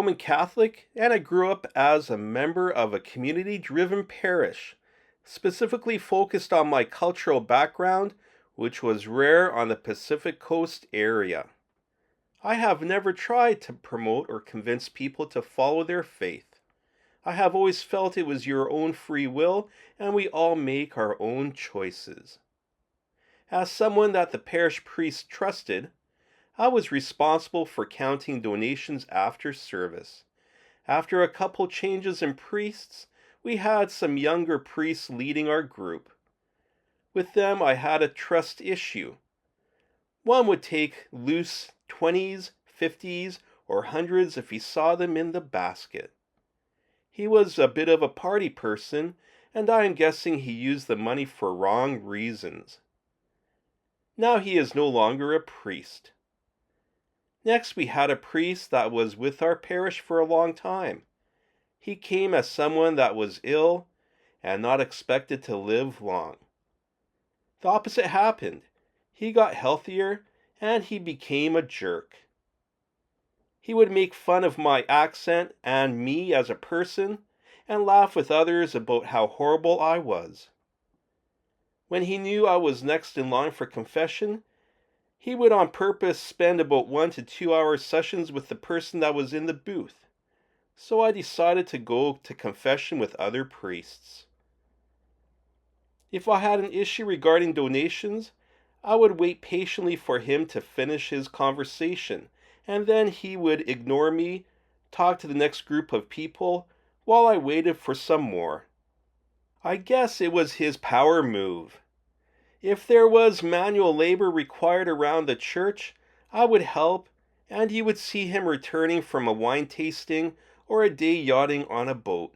Roman Catholic, and I grew up as a member of a community-driven parish, specifically focused on my cultural background, which was rare on the Pacific Coast area. I have never tried to promote or convince people to follow their faith. I have always felt it was your own free will, and we all make our own choices. As someone that the parish priest trusted, I was responsible for counting donations after service. After a couple changes in priests, we had some younger priests leading our group. With them, I had a trust issue. One would take loose 20s, 50s, or hundreds if he saw them in the basket. He was a bit of a party person, and I am guessing he used the money for wrong reasons. Now he is no longer a priest. Next, we had a priest that was with our parish for a long time. He came as someone that was ill and not expected to live long. The opposite happened. He got healthier and he became a jerk. He would make fun of my accent and me as a person and laugh with others about how horrible I was. When he knew I was next in line for confession, he would on purpose spend about 1 to 2 hour sessions with the person that was in the booth. So I decided to go to confession with other priests. If I had an issue regarding donations, I would wait patiently for him to finish his conversation, and then he would ignore me, talk to the next group of people, while I waited for some more. I guess it was his power move. If there was manual labor required around the church, I would help, and you would see him returning from a wine tasting or a day yachting on a boat.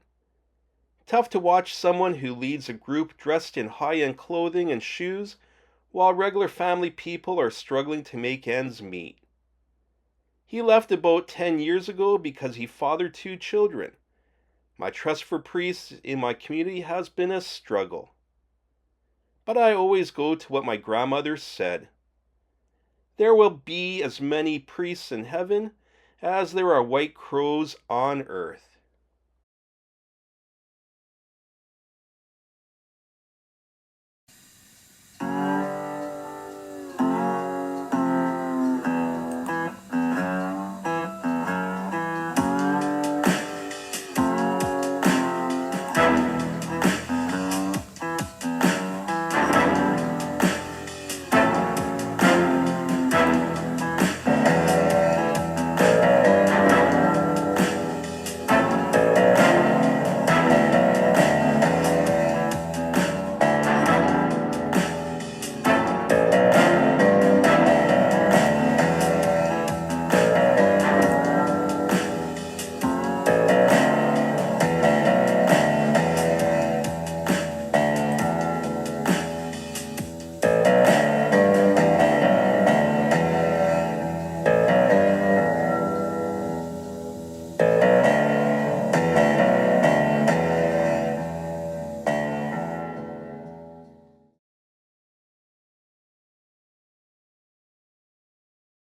Tough to watch someone who leads a group dressed in high-end clothing and shoes, while regular family people are struggling to make ends meet. He left about 10 years ago because he fathered 2 children. My trust for priests in my community has been a struggle. But I always go to what my grandmother said. There will be as many priests in heaven as there are white crows on earth.